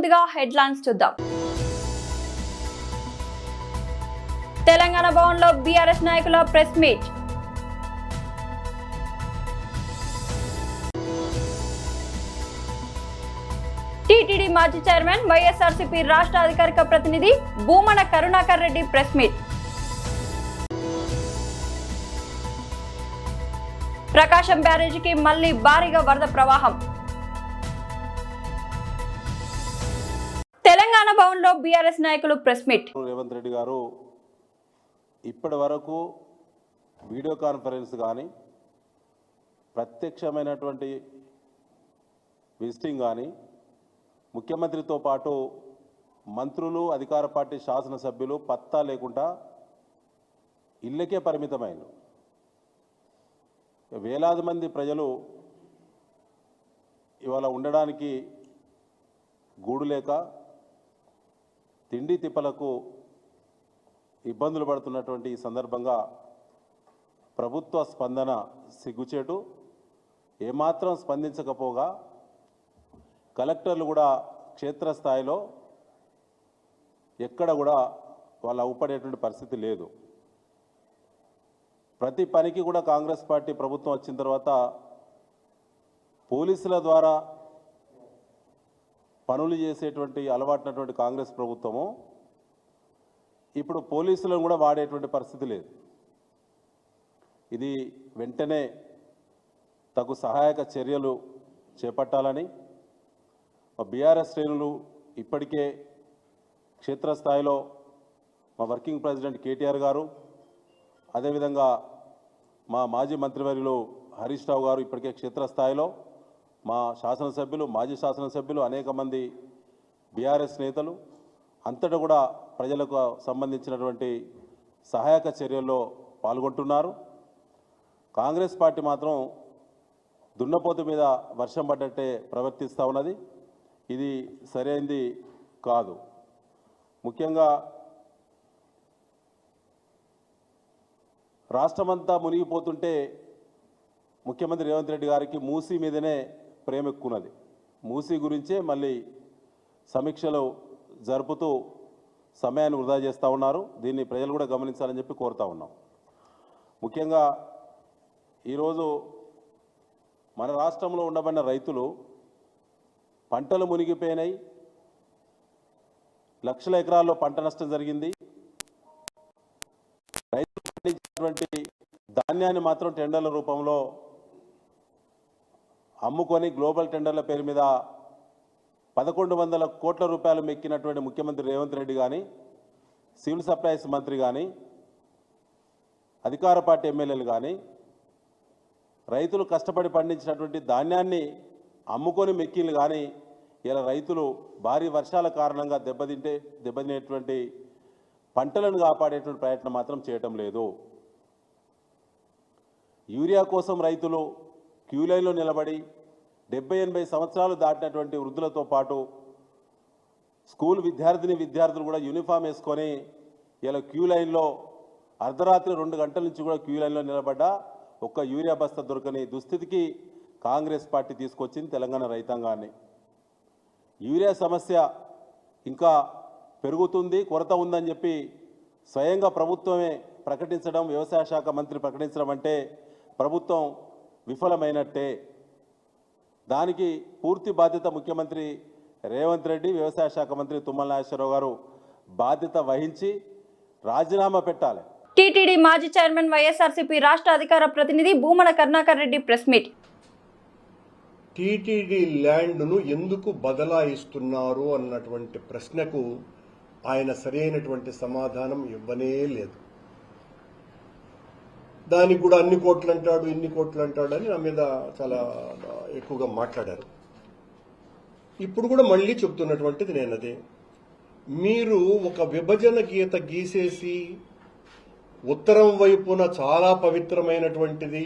ముందుగా హెడ్లైన్స్ చూద్దాం. తెలంగాణ భవన్లో బీఆర్ఎస్ నాయకుల ప్రెస్ మీట్. టీటీడీ మాజీ చైర్మన్ వైఎస్ఆర్సీపీ రాష్ట్ర అధికారిక ప్రతినిధి భూమన కరుణాకర్ రెడ్డి ప్రెస్ మీట్. ప్రకాశం బ్యారేజీకి మళ్లీ భారీగా వరద ప్రవాహం. తెలంగాణ భవన్లో బీఆర్ఎస్ నాయకులు ప్రెస్ మీట్. రేవంత్ రెడ్డి గారు ఇప్పటి వరకు వీడియో కాన్ఫరెన్స్ కానీ ప్రత్యక్షమైనటువంటి విజిటింగ్ కానీ ముఖ్యమంత్రితో పాటు మంత్రులు అధికార పార్టీ శాసనసభ్యులు పత్తా లేకుండా ఇళ్ళకే పరిమితమైన వేలాది మంది ప్రజలు ఇవాళ ఉండడానికి గూడు లేక తిండి తిప్పలకు ఇబ్బందులు పడుతున్నటువంటి ఈ సందర్భంగా ప్రభుత్వ స్పందన సిగ్గుచేటు. ఏమాత్రం స్పందించకపోగా కలెక్టర్లు కూడా క్షేత్రస్థాయిలో ఎక్కడ కూడా వాళ్ళు అవుపడేటువంటి పరిస్థితి లేదు. ప్రతి పనికి కూడా కాంగ్రెస్ పార్టీ ప్రభుత్వం వచ్చిన తర్వాత పోలీసుల ద్వారా పనులు చేసేటువంటి అలవాటునటువంటి కాంగ్రెస్ ప్రభుత్వము ఇప్పుడు పోలీసులను కూడా వాడేటువంటి పరిస్థితి లేదు. ఇది వెంటనే తగు సహాయక చర్యలు చేపట్టాలని మా బీఆర్ఎస్ శ్రేణులు ఇప్పటికే క్షేత్రస్థాయిలో మా వర్కింగ్ ప్రెసిడెంట్ కేటీఆర్ గారు, అదేవిధంగా మా మాజీ మంత్రివర్యులు హరీష్ రావు గారు ఇప్పటికే క్షేత్రస్థాయిలో మా శాసనసభ్యులు, మాజీ శాసనసభ్యులు, అనేక మంది బీఆర్ఎస్ నేతలు అంతటా కూడా ప్రజలకు సంబంధించినటువంటి సహాయక చర్యల్లో పాల్గొంటున్నారు. కాంగ్రెస్ పార్టీ మాత్రం దున్నపోతు మీద వర్షం పడ్డట్టే ప్రవర్తిస్తూ ఉన్నది. ఇది సరైనది కాదు. ముఖ్యంగా రాష్ట్రమంతా మునిగిపోతుంటే ముఖ్యమంత్రి రేవంత్ రెడ్డి గారికి మూసీ మీదనే ప్రేమ ఎక్కున్నది. మూసీ గురించే మళ్ళీ సమీక్షలు జరుపుతూ సమయాన్ని వృధా చేస్తూ ఉన్నారు. దీన్ని ప్రజలు కూడా గమనించాలని చెప్పి కోరుతా ఉన్నాం. ముఖ్యంగా ఈరోజు మన రాష్ట్రంలో ఉండబడిన రైతులు పంటలు మునిగిపోయినాయి. లక్షల ఎకరాల్లో పంట నష్టం జరిగింది. రైతులు పండించినటువంటి ధాన్యాన్ని మాత్రం టెండర్ల రూపంలో అమ్ముకొని గ్లోబల్ టెండర్ల పేరు మీద 1100 కోట్ల రూపాయలు మెక్కినటువంటి ముఖ్యమంత్రి రేవంత్ రెడ్డి కానీ, సివిల్ సప్లైస్ మంత్రి కానీ, అధికార పార్టీ ఎమ్మెల్యేలు కానీ రైతులు కష్టపడి పండించినటువంటి ధాన్యాన్ని అమ్ముకొని మెక్కిలు కానీ ఇలా రైతులు భారీ వర్షాల కారణంగా దెబ్బతినేటువంటి పంటలను కాపాడేటువంటి ప్రయత్నం మాత్రం చేయటం లేదు. యూరియా కోసం రైతులు క్యూ లైన్లో నిలబడి 70-80 సంవత్సరాలు దాటినటువంటి వృద్ధులతో పాటు స్కూల్ విద్యార్థులు కూడా యూనిఫామ్ వేసుకొని ఇలా క్యూ లైన్లో అర్ధరాత్రి 2 గంటల నుంచి కూడా క్యూ లైన్లో నిలబడ్డా ఒక్క యూరియా బస్తా దొరకని దుస్థితికి కాంగ్రెస్ పార్టీ తీసుకొచ్చింది తెలంగాణ రైతాంగాన్ని. యూరియా సమస్య ఇంకా పెరుగుతుంది, కొరత ఉందని చెప్పి స్వయంగా ప్రభుత్వమే ప్రకటించడం, వ్యవసాయ శాఖ మంత్రి ప్రకటించడం అంటే ప్రభుత్వం విఫలమైనట్టే. దానికి పూర్తి బాధ్యత ముఖ్యమంత్రి రేవంత్ రెడ్డి, వ్యవసాయ శాఖ మంత్రి తుమ్మల నాగేశ్వరరావు గారు బాధ్యత వహించి రాజీనామా పెట్టాలి. టీటీడీ మాజీ చైర్మన్ వైఎస్ఆర్సీపీ రాష్ట్ర అధికార ప్రతినిధి భూమన కరుణాకర్ రెడ్డి ప్రెస్ మీట్. టీటీడీ ల్యాండ్ను ఎందుకు బదలాయిస్తున్నారు అన్నటువంటి ప్రశ్నకు ఆయన సరైనటువంటి సమాధానం ఇవ్వనే లేదు. దానికి కూడా అన్ని కోట్లు అంటాడు, ఇన్ని కోట్లు అంటాడు అని నా మీద చాలా ఎక్కువగా మాట్లాడారు. ఇప్పుడు కూడా మళ్ళీ చెప్తున్నటువంటిది నేనదే, మీరు ఒక విభజన గీత గీసేసి ఉత్తరం వైపున చాలా పవిత్రమైనటువంటిది,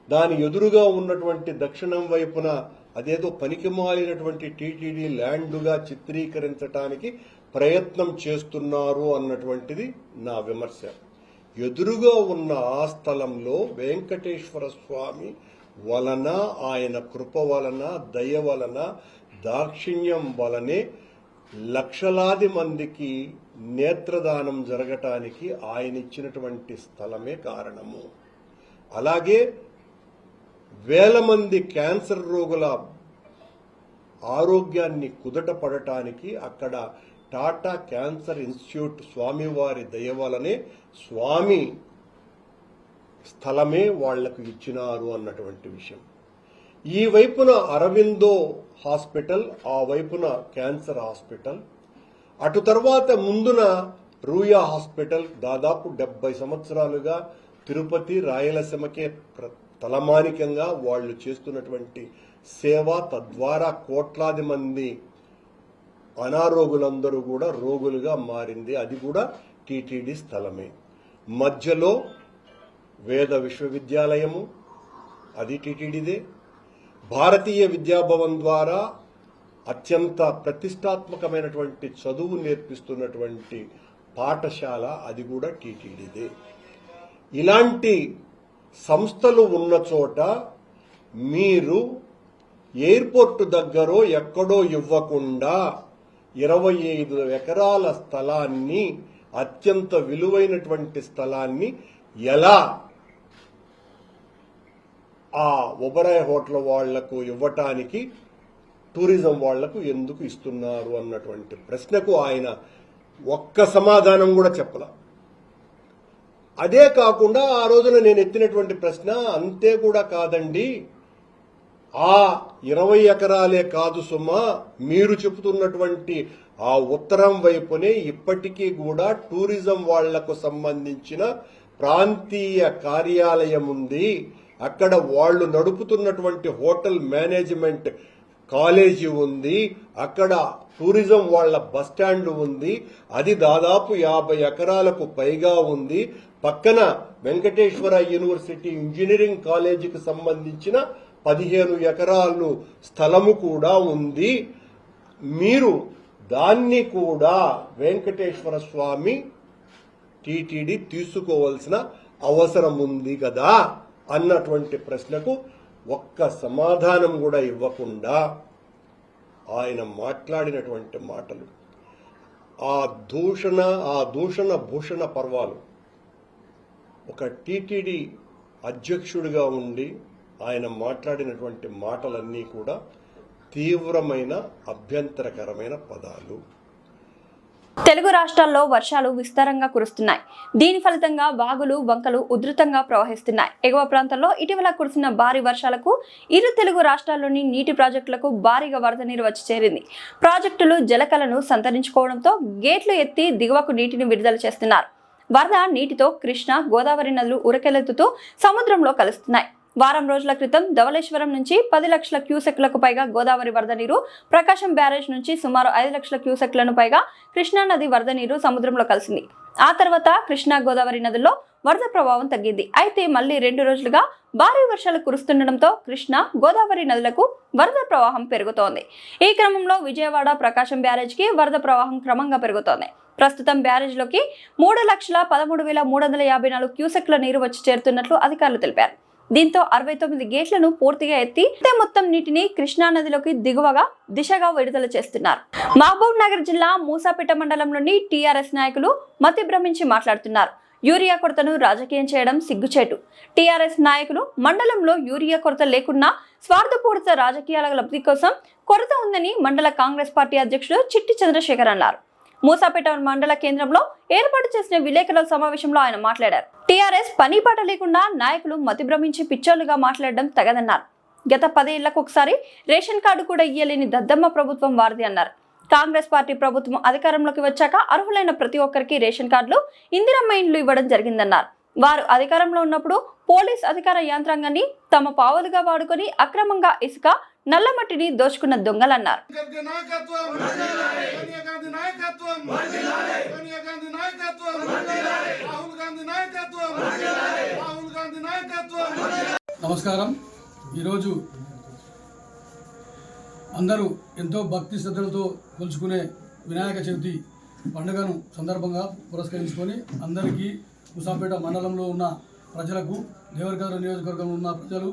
దాని ఎదురుగా ఉన్నటువంటి దక్షిణం వైపున అదేదో పనికిమాలినటువంటి టీటీడీ ల్యాండ్గా చిత్రీకరించడానికి ప్రయత్నం చేస్తున్నారు అన్నటువంటిది నా విమర్శ. ఎదురుగా ఉన్న ఆ స్థలంలో వెంకటేశ్వర స్వామి వలన, ఆయన కృప వలన, దయ వలన దాక్షిణ్యం వలనే లక్షలాది మందికి నేత్రదానం జరగటానికి ఆయన ఇచ్చినటువంటి స్థలమే కారణము. అలాగే వేల మంది క్యాన్సర్ రోగుల ఆరోగ్యాన్ని కుదట పడటానికి అక్కడ టాటా క్యాన్సర్ ఇన్స్టిట్యూట్ స్వామివారి దయ వలనే స్వామి స్థలమే వాళ్లకు ఇచ్చినారు అన్నటువంటి విషయం. ఈ వైపున అరవిందో హాస్పిటల్, ఆ వైపున క్యాన్సర్ హాస్పిటల్, అటు తర్వాత ముందున రూయా హాస్పిటల్. దాదాపు 70 సంవత్సరాలుగా తిరుపతి రాయలసీమకే తలమానికంగా వాళ్ళు చేస్తున్నటువంటి సేవ, తద్వారా కోట్లాది మంది అనారోగులందరూ కూడా రోగులుగా మారింది. అది కూడా టీటీడీ స్థలమే. మధ్యలో వేద విశ్వవిద్యాలయము, అది టీటీడీదే. భారతీయ విద్యాభవన్ ద్వారా అత్యంత ప్రతిష్టాత్మకమైనటువంటి చదువు నేర్పిస్తున్నటువంటి పాఠశాల, అది కూడా టీటీడీదే. ఇలాంటి సంస్థలు ఉన్న చోట మీరు ఎయిర్పోర్టు దగ్గరో ఎక్కడో ఇవ్వకుండా 25 ఎకరాల స్థలాన్ని, అత్యంత విలువైనటువంటి స్థలాన్ని ఎలా ఆ ఒబరాయ్ హోటల్ వాళ్లకు ఇవ్వటానికి టూరిజం వాళ్లకు ఎందుకు ఇస్తున్నారు అన్నటువంటి ప్రశ్నకు ఆయన ఒక్క సమాధానం కూడా చెప్పలా. అదే కాకుండా ఆ రోజున నేను ఎత్తినటువంటి ప్రశ్న, అంతే కూడా కాదండి, ఆ 20 ఎకరాలే కాదు సుమా, మీరు చెబుతున్నటువంటి ఆ ఉత్తరం వైపునే ఇప్పటికీ కూడా టూరిజం వాళ్లకు సంబంధించిన ప్రాంతీయ కార్యాలయం ఉంది. అక్కడ వాళ్ళు నడుపుతున్నటువంటి హోటల్ మేనేజ్మెంట్ కాలేజీ ఉంది. అక్కడ టూరిజం వాళ్ల బస్టాండ్ ఉంది. అది దాదాపు 50 ఎకరాలకు పైగా ఉంది. పక్కన వెంకటేశ్వర యూనివర్సిటీ ఇంజనీరింగ్ కాలేజీకి సంబంధించిన 15 ఎకరాలు స్థలము కూడా ఉంది. మీరు దాన్ని కూడా వెంకటేశ్వర స్వామి టీటీడీ తీసుకోవాల్సిన అవసరం ఉంది కదా అన్నటువంటి ప్రశ్నకు ఒక్క సమాధానం కూడా ఇవ్వకుండా ఆయన మాట్లాడినటువంటి మాటలు, ఆ దూషణ భూషణ పర్వాలు ఒక టీటీడీ అధ్యక్షుడిగా ఉండి ఆయన మాట్లాడినటువంటి మాటలన్నీ కూడా తీవ్రమైన అభ్యంతరకరమైన పదాలు. తెలుగు రాష్ట్రాల్లో వర్షాలు విస్తారంగా కురుస్తున్నాయి. దీని ఫలితంగా వాగులు, వంకలు ఉధృతంగా ప్రవహిస్తున్నాయి. ఎగువ ప్రాంతాల్లో ఇటీవల కురిసిన భారీ వర్షాలకు ఇరు తెలుగు రాష్ట్రాల్లోని నీటి ప్రాజెక్టులకు భారీగా వరద నీరు వచ్చి చేరింది. ప్రాజెక్టులు జలకలను సంతరించుకోవడంతో గేట్లు ఎత్తి దిగువకు నీటిని విడుదల చేస్తున్నారు. వరద నీటితో కృష్ణా, గోదావరి నదులు ఉరకెలెత్తుతూ సముద్రంలో కలుస్తున్నాయి. వారం రోజుల క్రితం ధవళేశ్వరం నుంచి 10 లక్షల క్యూసెక్లకు పైగా గోదావరి వరద నీరు, ప్రకాశం బ్యారేజ్ నుంచి సుమారు 5 లక్షల క్యూసెక్లను పైగా కృష్ణా నది వరద నీరు సముద్రంలో కలిసింది. ఆ తర్వాత కృష్ణా, గోదావరి నదుల్లో వరద ప్రభావం తగ్గింది. అయితే మళ్లీ 2 రోజులుగా భారీ వర్షాలు కురుస్తుండటంతో కృష్ణా, గోదావరి నదులకు వరద ప్రవాహం పెరుగుతోంది. ఈ క్రమంలో విజయవాడ, ప్రకాశం బ్యారేజ్కి వరద ప్రవాహం క్రమంగా పెరుగుతోంది. ప్రస్తుతం బ్యారేజ్లోకి 3,13,354 క్యూసెక్ల నీరు వచ్చి చేరుతున్నట్లు అధికారులు తెలిపారు. దీంతో 69 గేట్లను పూర్తిగా ఎత్తి మొత్తం నీటిని కృష్ణా నదిలోకి దిగువగా దిశగా విడుదల చేస్తున్నారు. మహబూబ్ నగర్ జిల్లా మూసాపేట మండలంలోని టీఆర్ఎస్ నాయకులు మతి భ్రమించి మాట్లాడుతున్నారు. యూరియా కొరతను రాజకీయం చేయడం సిగ్గుచేటు. టీఆర్ఎస్ నాయకులు మండలంలో యూరియా కొరత లేకున్నా స్వార్థపూరిత రాజకీయాల లబ్ధి కోసం కొరత ఉందని మండల కాంగ్రెస్ పార్టీ అధ్యక్షుడు చిట్టి చంద్రశేఖర్ అన్నారు. మూసాపేట మండల కేంద్రంలో ఏర్పాటు చేసిన విలేకరుల సమావేశంలో ఆయన మాట్లాడారు. టీఆర్ఎస్ పనిపాట లేకుండా నాయకులు మతి భ్రమించి పిచ్చోలుగా మాట్లాడడం తగదన్నారు. గత 10 ఏళ్లకు ఒకసారి రేషన్ కార్డు కూడా ఇయ్యలేని దద్దమ్మ ప్రభుత్వం వారిది అన్నారు. కాంగ్రెస్ పార్టీ ప్రభుత్వం అధికారంలోకి వచ్చాక అర్హులైన ప్రతి ఒక్కరికి రేషన్ కార్డులు, ఇందిరమ్మ ఇండ్లు ఇవ్వడం జరిగిందన్నారు. వారు అధికారంలో ఉన్నప్పుడు పోలీస్ అధికార యంత్రాంగాన్ని తమ పావులుగా వాడుకొని అక్రమంగా ఇసుక, నల్లమట్టిని దోచుకున్న దొంగలన్నారు. నమస్కారం. ఈరోజు అందరూ ఎంతో భక్తి శ్రద్ధలతో కొలుచుకునే వినాయక చవితి పండుగను సందర్భంగా పురస్కరించుకొని అందరికీ మూసాపేట మండలంలో ఉన్న ప్రజలకు, దేవరకద్ర నియోజకవర్గంలో ఉన్న ప్రజలు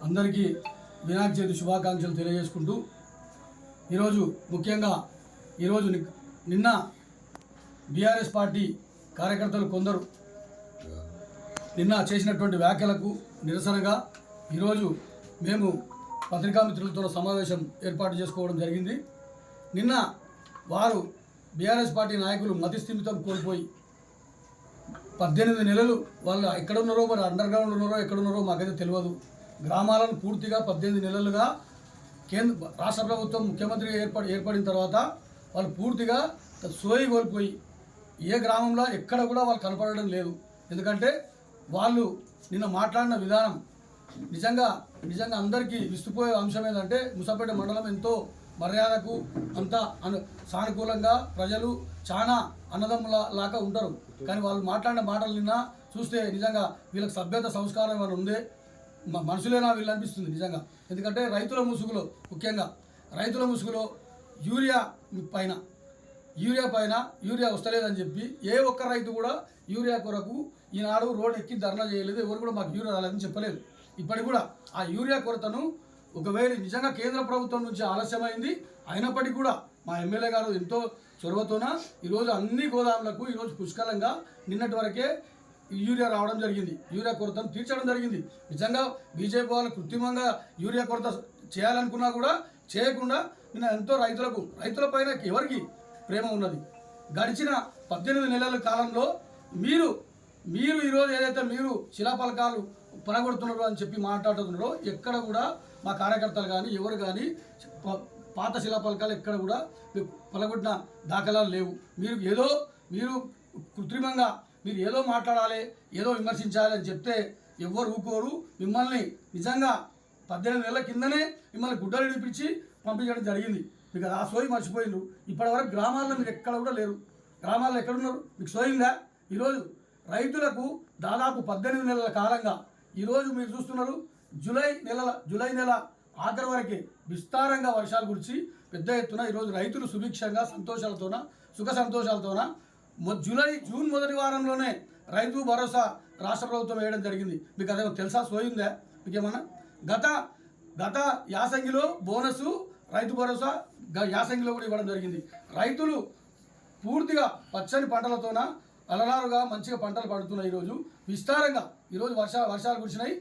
అందరికీ వినాయక చవితి శుభాకాంక్షలు తెలియజేసుకుంటూ, ఈరోజు ముఖ్యంగా ఈరోజు నిన్న బీఆర్ఎస్ పార్టీ కార్యకర్తలు కొందరు నిన్న చేసినటువంటి వ్యాఖ్యలకు నిరసనగా ఈరోజు మేము పత్రికా మిత్రులతో సమావేశం ఏర్పాటు చేసుకోవడం జరిగింది. నిన్న వారు బీఆర్ఎస్ పార్టీ నాయకులు మతిస్థిమితం కోల్పోయి 18 నెలలు వాళ్ళు ఎక్కడున్నారో, మరి అండర్ గ్రౌండ్ ఉన్నారో ఎక్కడున్నారో మాకైతే తెలియదు. గ్రామాలను పూర్తిగా 18 నెలలుగా రాష్ట్ర ప్రభుత్వం ముఖ్యమంత్రి ఏర్పడిన తర్వాత వాళ్ళు పూర్తిగా సోయి కోల్పోయి ఏ గ్రామంలో ఎక్కడ కూడా వాళ్ళు కనపడడం లేదు. ఎందుకంటే వాళ్ళు నిన్న మాట్లాడిన విధానం నిజంగా అందరికీ విస్తుపోయే అంశం ఏంటంటే ముసాపేట మండలం ఎంతో మర్యాదకు అంతా సానుకూలంగా ప్రజలు చాలా అన్నదమ్ముల లాగా ఉంటారు. కానీ వాళ్ళు మాట్లాడిన మాటలు నిన్న చూస్తే నిజంగా వీళ్ళకి సభ్యత సంస్కారం ఏమైనా ఉందే, మనుషులేనా వీళ్ళు అనిపిస్తుంది నిజంగా. ఎందుకంటే రైతుల ముసుగులో, ముఖ్యంగా రైతుల ముసుగులో యూరియా పైన యూరియా వస్తలేదని చెప్పి ఏ ఒక్క రైతు కూడా యూరియా కొరకు ఈనాడు రోడ్ ఎక్కి ధర్నా చేయలేదు. ఎవరు కూడా మాకు యూరియా రాలేదని చెప్పలేదు. ఇప్పటికి కూడా ఆ యూరియా కొరతను ఒకవేళ నిజంగా కేంద్ర ప్రభుత్వం నుంచి ఆలస్యమైంది అయినప్పటికీ కూడా మా ఎమ్మెల్యే గారు ఎంతో చొరవతోన ఈరోజు అన్ని గోదాములకు ఈరోజు పుష్కలంగా నిన్నటి వరకే యూరియా రావడం జరిగింది. యూరియా కొరతను తీర్చడం జరిగింది. నిజంగా బీజేపీ వాళ్ళు కృత్రిమంగా యూరియా కొరత చేయాలనుకున్నా కూడా చేయకుండా నిన్న ఎంతో రైతులపైన ఎవరికి ప్రేమ ఉన్నది. గడిచిన 18 నెలల కాలంలో మీరు ఈరోజు ఏదైతే మీరు శిలాఫలకాలు పడగొడుతున్నారో అని చెప్పి మాట్లాడుతున్నారో ఎక్కడ కూడా మా కార్యకర్తలు కానీ ఎవరు కానీ పాత శిలాఫలకాలు ఎక్కడ కూడా పలగొట్టిన దాఖలాలు లేవు. మీరు కృత్రిమంగా మీరు ఏదో మాట్లాడాలి, ఏదో విమర్శించాలి అని చెప్తే ఎవ్వరు ఊకోరు. మిమ్మల్ని నిజంగా 18 నెలల కిందనే మిమ్మల్ని గుడ్డలు ఇడిపించి పంపించడం జరిగింది. మీకు ఆ సోయి మర్చిపోయిండ్రు. ఇప్పటివరకు గ్రామాల్లో మీరు ఎక్కడ కూడా లేరు. గ్రామాల్లో ఎక్కడున్నారు? మీకు సోయిందా? ఈరోజు రైతులకు దాదాపు 18 నెలల కాలంగా ఈరోజు మీరు చూస్తున్నారు జూలై నెల ఆఖరి వరకే విస్తారంగా వర్షాలు కురిచి పెద్ద ఎత్తున ఈరోజు రైతులు సుభిక్షంగా సుఖ సంతోషాలతోన జూన్ మొదటి వారంలోనే రైతు భరోసా రాష్ట్ర ప్రభుత్వం వేయడం జరిగింది. మీకు అదేమో తెలుసా? సోయిందా మీకేమన్నా? గత యాసంగిలో బోనసు రైతు భరోసా యాసంగిలో కూడా ఇవ్వడం జరిగింది. రైతులు పూర్తిగా పచ్చని పంటలతోన అలరారుగా మంచిగా పంటలు పడుతున్నాయి. ఈరోజు విస్తారంగా ఈరోజు వర్షాలు కురిసినాయి.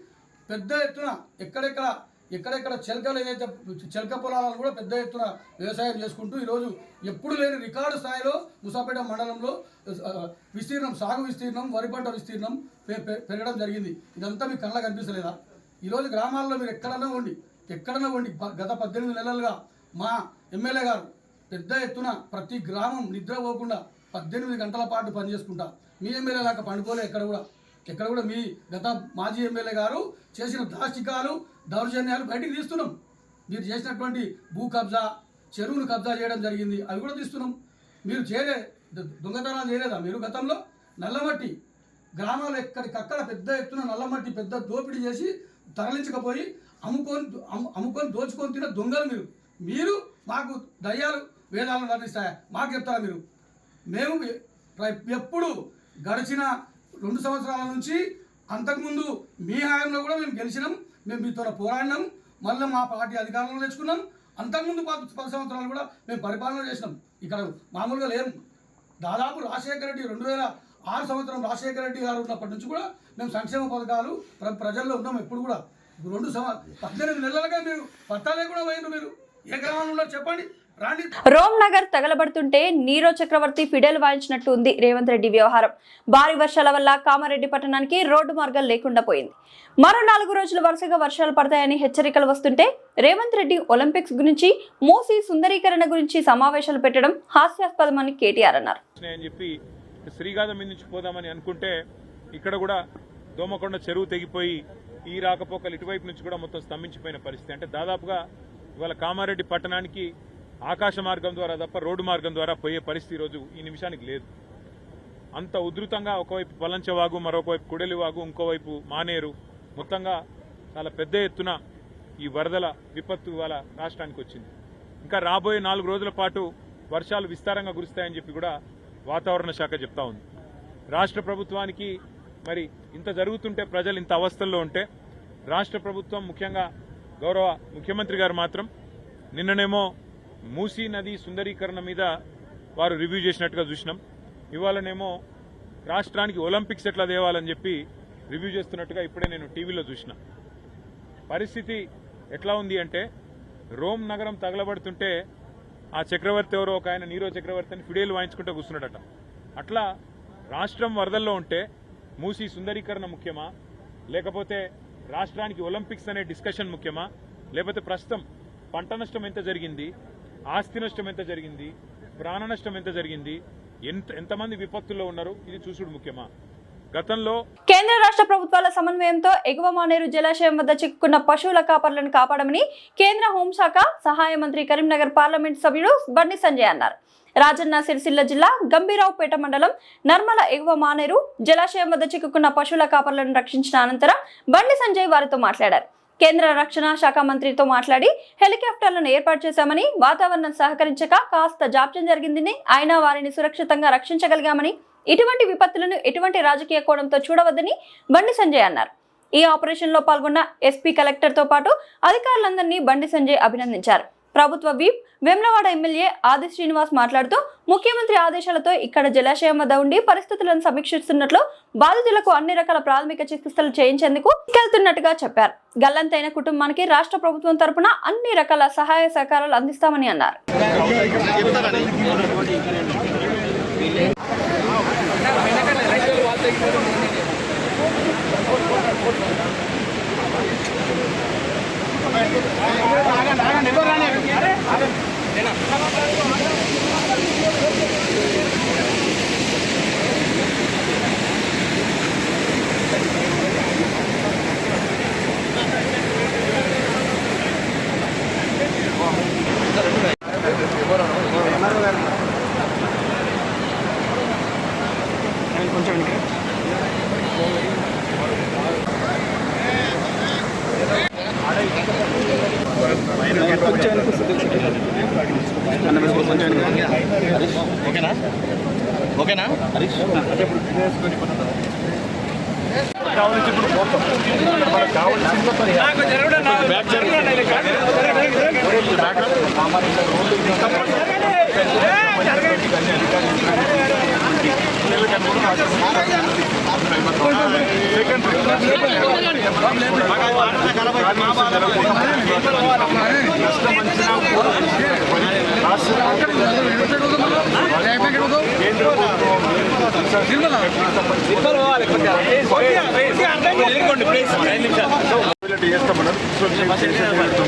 పెద్ద ఎత్తున ఎక్కడెక్కడ చిలకలు ఏదైతే చిలక పొలాలను కూడా పెద్ద ఎత్తున వ్యవసాయం చేసుకుంటూ ఈరోజు ఎప్పుడు లేని రికార్డు స్థాయిలో ముసాపేట మండలంలో సాగు విస్తీర్ణం, వరి పంట విస్తీర్ణం పెరగడం జరిగింది. ఇదంతా మీకు కళ్ళ కనిపిస్తలేదా? ఈరోజు గ్రామాల్లో మీరు ఎక్కడన్నా ఉండి గత 18 నెలలుగా మా ఎమ్మెల్యే గారు పెద్ద ఎత్తున ప్రతి గ్రామం నిద్ర పోకుండా 18 గంటల పాటు పనిచేసుకుంటా మీ ఎమ్మెల్యే దాకా పండుకోలే. ఎక్కడ కూడా మీ గత మాజీ ఎమ్మెల్యే గారు చేసిన దాష్టికాలు, దౌర్జన్యాలు బయటికి తీస్తున్నాం. మీరు చేసినటువంటి భూ కబ్జా, చెరువును కబ్జా చేయడం జరిగింది, అవి కూడా తీస్తున్నాం. మీరు దొంగతనాలు చేయలేదా? మీరు గతంలో నల్లమట్టి గ్రామాలు ఎక్కడికక్కడ పెద్ద ఎత్తున నల్లమట్టి పెద్ద దోపిడీ చేసి తరలించకపోయి అమ్ముకొని దోచుకొని తిన్న దొంగలు మీరు మాకు దయ్యాలు వేదాలను వర్ణిస్తాయా? మాకు చెప్తారా మీరు? మేము ఎప్పుడు గడిచిన 2 సంవత్సరాల నుంచి అంతకుముందు మీ హయాంలో కూడా మేము గెలిచినాం, మేము మీతో పోరాడినాం, మళ్ళీ మా పార్టీ అధికారంలో తెచ్చుకున్నాం. అంతకుముందు 10 సంవత్సరాలు కూడా మేము పరిపాలన చేసినాం. ఇక్కడ మామూలుగా లేము. దాదాపు రాజశేఖర రెడ్డి 2006 సంవత్సరం రాజశేఖర రెడ్డి గారు ఉన్నప్పటి నుంచి కూడా మేము సంక్షేమ పథకాలు ప్రజల్లో ఉన్నాం. ఎప్పుడు కూడా 18 నెలలుగా మీరు పట్టాలే కూడా పోయినారు. మీరు ఏ గ్రామంలో చెప్పండి, రాండి. రోమ్ నగర్ తగలబడుతుంటే నీరో చక్రవర్తి ఫిడెల్ వాయించినట్టు ఉంది రేవంత్ రెడ్డి వ్యవహారం. భారీ వర్షాల వల్ల కామారెడ్డి పట్టణానికి రోడ్డు మార్గం లేకుండా పోయింది. మరో 4 రోజులు వరుసగా వర్షాలు పడతాయని హెచ్చరికలు వస్తుంటే రేవంత్ రెడ్డి ఒలింపిక్స్ గురించి, మూసీ సుందరీకరణ గురించి సమావేశాలు పెట్టడం హాస్యాస్పదమని కేటీఆర్ అన్నారు. శ్రీగాధం మీద నుంచి పోదామని అనుకుంటే ఇక్కడ కూడా దోమకొండ చెరువు తెగిపోయి ఈ రాకపోకలు ఇటువైపు నుంచి కూడా మొత్తం స్తంభించిపోయిన పరిస్థితి. అంటే దాదాపుగా ఇవాళ కామారెడ్డి పట్టణానికి ఆకాశ మార్గం ద్వారా తప్ప రోడ్డు మార్గం ద్వారా పోయే పరిస్థితి ఈరోజు ఈ నిమిషానికి లేదు. అంత ఉధృతంగా ఒకవైపు పలంచవాగు, మరొకవైపు కుడలివాగు, ఇంకోవైపు మానేరు, మొత్తంగా చాలా పెద్ద ఎత్తున ఈ వరదల విపత్తు ఇవాళ రాష్ట్రానికి వచ్చింది. ఇంకా రాబోయే 4 రోజుల పాటు వర్షాలు విస్తారంగా కురుస్తాయని చెప్పి కూడా వాతావరణ శాఖ చెప్తా ఉంది. రాష్ట్ర ప్రభుత్వానికి మరి ఇంత జరుగుతుంటే, ప్రజలు ఇంత అవస్థల్లో ఉంటే, రాష్ట్ర ప్రభుత్వం ముఖ్యంగా గౌరవ ముఖ్యమంత్రి గారు మాత్రం నిన్ననేమో మూసీ నది సుందరీకరణ మీద వారు రివ్యూ చేసినట్టుగా చూసినాం. ఇవాళనేమో రాష్ట్రానికి ఒలింపిక్స్ ఎట్లా తేవాలని చెప్పి రివ్యూ చేస్తున్నట్టుగా ఇప్పుడే నేను టీవీలో చూసిన. పరిస్థితి ఎట్లా ఉంది అంటే రోమ్ నగరం తగలబడుతుంటే ఆ చక్రవర్తి ఎవరో ఒక ఆయన నీరో చక్రవర్తి అని ఫిడేలు వాయించుకుంటూ కూర్చున్నాడట. అట్లా రాష్ట్రం వరదల్లో ఉంటే మూసీ సుందరీకరణ ముఖ్యమా, లేకపోతే రాష్ట్రానికి ఒలింపిక్స్ అనే డిస్కషన్ ముఖ్యమా, లేకపోతే ప్రస్తుతం పంట నష్టం ఎంత జరిగింది, ఆస్తి నష్టం ఎంత జరిగింది, ప్రాణ నష్టం ఎంత జరిగింది, ఎంతమంది విపత్తుల్లో ఉన్నారు, ఇది చూసుడు ముఖ్యమా? గతంలో కేంద్ర రాష్ట్ర ప్రభుత్వాల సమన్వయంతో ఎగువ మానేరు జలాశయం వద్ద చిక్కుకున్న పశువుల కాపర్లను కాపాడమని కేంద్ర హోంశాఖ సహాయ మంత్రి కరీంనగర్ పార్లమెంట్ సభ్యుడు బండి సంజయ్ అన్నారు. రాజన్న సిరిసిల్ల జిల్లా గంభీరావుపేట మండలం నర్మల ఎగువ మానేరు జలాశయం వద్ద చిక్కుకున్న పశువుల కాపర్లను రక్షించిన అనంతరం బండి సంజయ్ వారితో మాట్లాడారు. కేంద్ర రక్షణ శాఖ మంత్రితో మాట్లాడి హెలికాప్టర్లను ఏర్పాటు చేశామని, వాతావరణం సహకరించక కాస్త జాప్యం జరిగిందని, అయినా వారిని సురక్షితంగా రక్షించగలిగామని, ఇటువంటి విపత్తులను ఎటువంటి రాజకీయ కోణంతో చూడవద్దని బండి సంజయ్ అన్నారు. ఈ ఆపరేషన్ లో పాల్గొన్న ఎస్పీ కలెక్టర్ తో పాటు అధికారులందరినీ బండి సంజయ్ అభినందించారు. ప్రభుత్వ వీప్ వేములవాడ ఎమ్మెల్యే ఆది శ్రీనివాస్ మాట్లాడుతూ ముఖ్యమంత్రి ఆదేశాలతో ఇక్కడ జలాశయం వద్ద ఉండి పరిస్థితులను సమీక్షిస్తున్నట్లు, బాధితులకు అన్ని రకాల ప్రాథమిక చికిత్సలు చేయించేందుకు వెళ్తున్నట్టుగా చెప్పారు. గల్లంతైన కుటుంబానికి రాష్ట్ర ప్రభుత్వం తరపున అన్ని రకాల సహాయ సహకారాలు అందిస్తామని అన్నారు. ఓకేనా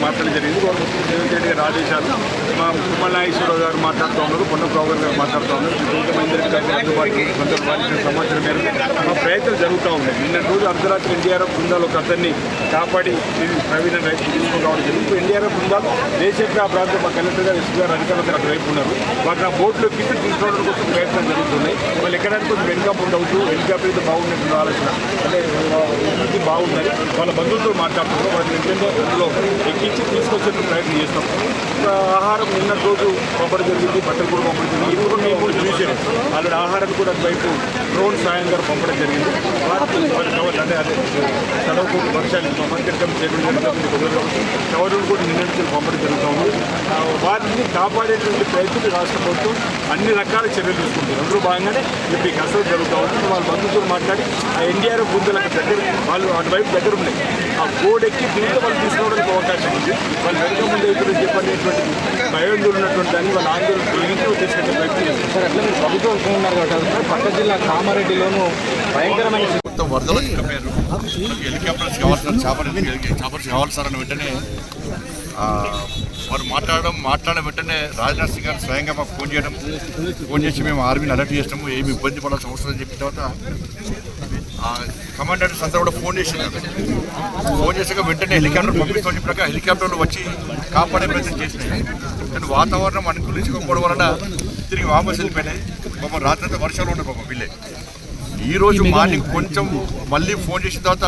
మాట్లాడడం జరిగింది. రేవంత్ రెడ్డి గారి ఆదేశాలు మా తుమ్మల నాగేశ్వరరావు గారు మాట్లాడుతూ ఉన్నారు, పొన్న ప్రభాకర్ గారు మాట్లాడుతూ ఉన్నారు. సమాచారం మేరకు మా ప్రయత్నాలు జరుగుతూ ఉన్నాయి. నిన్న రోజు అర్ధరాత్రి ఎన్డీఆర్ఎఫ్ బృందాలు ఒక అతన్ని కాపాడి ప్రవీణ రైతు తీసుకుని రావడం జరిగింది. ఇప్పుడు ఎన్డీఆర్ఎఫ్ బృందాలు దేశంలో ఆ ప్రాంతం మా కలెక్టర్ గారు, ఎస్పీ గారు అధికారులు అటువైపు ఉన్నారు. వాటిని ఆ బోట్లో కింద తీసుకోవడం కోసం ప్రయత్నాలు జరుగుతున్నాయి. వాళ్ళు ఎక్కడానికి కొంచెం వెనుక ఉండవచ్చు. హెలికాప్టర్ అయితే బాగున్నట్టు ఆలోచన, అంటే అభివృద్ధి బాగుందని వాళ్ళ బంధువులతో మాట్లాడుతున్నారు. వాటిని వెంటనే అందులో ఎక్కించి తీసుకొచ్చేందుకు ప్రయత్నం చేస్తాం. ఆహారం నిన్న రోజు పంపడం జరిగింది, బట్టలు కూడా పంపడం జరిగింది. ఇప్పుడు మేము కూడా చూసాను ఆల్రెడీ ఆహారాన్ని కూడా అటువైపు డ్రోన్ సాయం గారు పంపడం జరిగింది. అంటే అదే చదువుకు వర్షాలు మంత్రికం చేయడం కవర్లు కూడా నిన్న నుంచి పంపడం జరుగుతూ ఉంది. వాటిని కాపాడేటువంటి ప్రయత్నం రాష్ట్ర ప్రభుత్వం అన్ని రకాల చర్యలు తీసుకుంటుంది. అందులో భాగంగానే ఇప్పుడు ఈ కసరత్తు జరుగుతూ ఉంటుంది. వాళ్ళ బంధువులతో మాట్లాడి ఆ ఎన్డీఆర్ఎఫ్ బృందాలకు దగ్గర వాళ్ళు అటువైపు దగ్గర ఉన్నాయి. ఆ గోడెక్కి దీంట్లో వాళ్ళు తీసుకోవడానికి అవకాశం ఉంది. వాళ్ళు వెనుక ముందు అయితే చెప్పనేటువంటి భయాందోళన ఉన్నటువంటి దాన్ని వాళ్ళ ఆందోళన తొలగించి తీసుకెళ్లే ప్రయత్నం చేస్తారు. అట్లా మీరు ప్రభుత్వం ఉన్నారు కాబట్టి పక్క జిల్లా కామారెడ్డిలోనూ భయంకరమైన మొత్తం వరదలు చెప్పారు. హెలికాప్టర్స్ కావాల్సిన చాపర్స్ కావాలి సార్ అని వెంటనే వారు మాట్లాడిన వెంటనే రాజ్నాథ్ సింగ్ గారు స్వయంగా మాకు ఫోన్ చేసి మేము ఆర్మీని అలర్ట్ చేస్తాము, ఏమి ఇబ్బంది పడాల్సిన అవసరం అని చెప్పిన తర్వాత కమాండర్స్ అంతా కూడా ఫోన్ చేసాక వెంటనే హెలికాప్టర్ పంపిస్తామని చెప్పాక హెలికాప్టర్లు వచ్చి కాపాడే ప్రయత్నం చేసినాయి. కానీ వాతావరణం అనుకూలించకపోవడం వలన తిరిగి వాపస్ వెళ్ళిపోయినాయి. పాపం రాత్రి వర్షాలు ఉన్నాయి పాపం వీళ్ళే. ఈరోజు మార్నింగ్ కొంచెం మళ్ళీ ఫోన్ చేసిన తర్వాత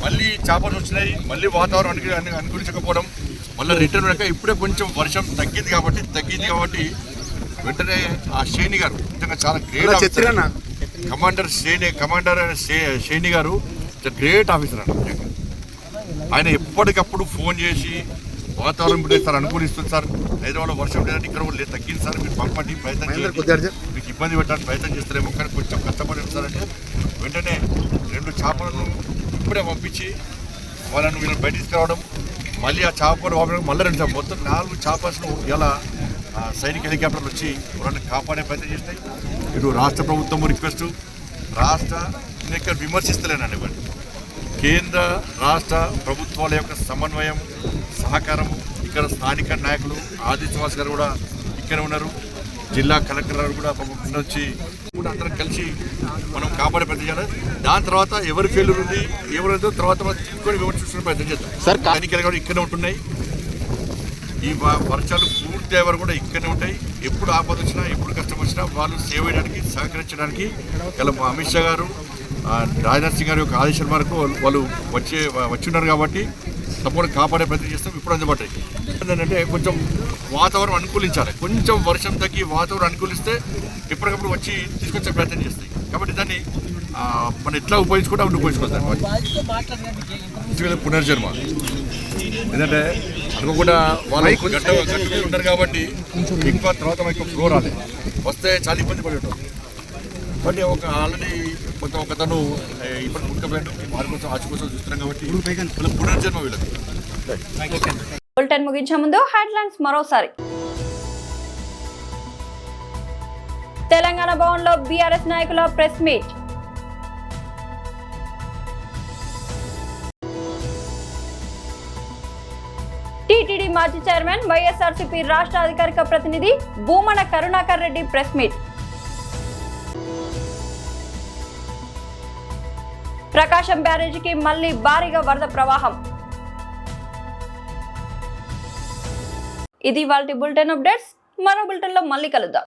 మళ్ళీ చేపలు వచ్చినాయి. మళ్ళీ వాతావరణం అనుకూలించకపోవడం మళ్ళీ రిటర్న్ అయ్యాక ఇప్పుడే కొంచెం వర్షం తగ్గింది కాబట్టి వెంటనే ఆ శ్రేణి గారు నిజంగా చాలా గ్రేట్ కమాండర్ శ్రేణి గారు గ్రేట్ ఆఫీసర్ అన్న. ఆయన ఎప్పటికప్పుడు ఫోన్ చేసి వాతావరణం ఇప్పుడు సార్ అనుకూలిస్తుంది సార్. హైదరాబాద్లో వర్షం లేదంటే ఇక్కడ కూడా లేదు, తగ్గింది సార్. మీరు పంపండి, ప్రయత్నం చేయండి. మీకు ఇబ్బంది పెట్టడానికి ప్రయత్నం చేస్తారేమో, కానీ కొంచెం కష్టపడి సార్ అంటే వెంటనే 2 చేపలను ఇప్పుడే పంపించి వాళ్ళను వీళ్ళని బయట తీసుకురావడం, మళ్ళీ ఆ చేపలు పంపడం, మళ్ళీ 2 చేపలు, మొత్తం 4 చేపలను ఇలా సైనిక హెలికాప్టర్లు వచ్చి వాళ్ళని కాపాడే ప్రయత్నం చేస్తాయి. ఇటు రాష్ట్ర ప్రభుత్వం రిక్వెస్ట్, రాష్ట్ర నేను ఇక్కడ విమర్శిస్తలేనండి, ఇవ్వండి కేంద్ర రాష్ట్ర ప్రభుత్వాల యొక్క సమన్వయం సహకారము. ఇక్కడ స్థానిక నాయకులు ఆదిత్యవాస్ గారు కూడా ఇక్కడ ఉన్నారు, జిల్లా కలెక్టర్ గారు కూడా వచ్చి కూడా అందరం కలిసి మనం కాపాడే ప్రయత్నం చేయాలి. దాని తర్వాత ఎవరి ఫెయిల్యూర్ ఉంది ఎవరైతే తర్వాత తీసుకొని విమర్శించుకునే ప్రయత్నం చేస్తాం సార్. స్థానికలు కూడా ఇక్కడనే ఉంటున్నాయి. ఈ వర్షాలు పూర్తి అయ్యే వరకు కూడా ఇక్కడనే ఉంటాయి. ఎప్పుడు ఆపద వచ్చినా ఎప్పుడు కష్టం వచ్చినా వాళ్ళు సేవ చేయడానికి సహకరించడానికి ఇలా అమిత్ షా గారు రాజ్నాథ్ సింగ్ గారి యొక్క ఆదేశాల మేరకు వాళ్ళు వచ్చి ఉన్నారు కాబట్టి తప్పకుండా కాపాడే ప్రయత్నం చేస్తాం. ఇప్పుడు అందుబాటు ఏంటంటే కొంచెం వాతావరణం అనుకూలించాలి. కొంచెం వర్షం తగ్గి వాతావరణం అనుకూలిస్తే ఎప్పటికప్పుడు వచ్చి తీసుకొచ్చే ప్రయత్నం చేస్తాయి. కాబట్టి దాన్ని మనం ఎట్లా ఉపయోగించుకుంటే ఉపయోగించుకోవాలి. పునర్జన్మ ఎందుకంటే అనుకోకుండా వాళ్ళు గట్టిగా ఉంటారు కాబట్టి ఎక్కువ తర్వాత ఎక్కువ ఫ్లో రాలేదు, వస్తే చాలా ఇబ్బంది పడి ఉంటాం. బట్ ఆల్రెడీ కొంత ఒకతను ఇప్పటికి ఉడకపోయాడు, వారి కోసం ఆశ కోసం చూస్తున్నాం కాబట్టి పునర్జన్మ వీళ్ళకి. బులెటిన్ ముగించే ముందు హెడ్లైన్స్ మరోసారి. తెలంగాణ భవన్లో బీఆర్ఎస్ నాయకుల ప్రెస్ మీట్. టీటీడీ మాజీ చైర్మన్ వైఎస్ఆర్సీపీ రాష్ట్ర అధికారిక ప్రతినిధి భూమన కరుణాకర్ రెడ్డి ప్రెస్ మీట్. ప్రకాశం బ్యారేజీకి మళ్లీ భారీగా వరద ప్రవాహం. ఇది ఇవాల్టి బులెటిన్ అప్డేట్స్. మరో బులెటిన్లో మళ్ళీ కలుద్దాం.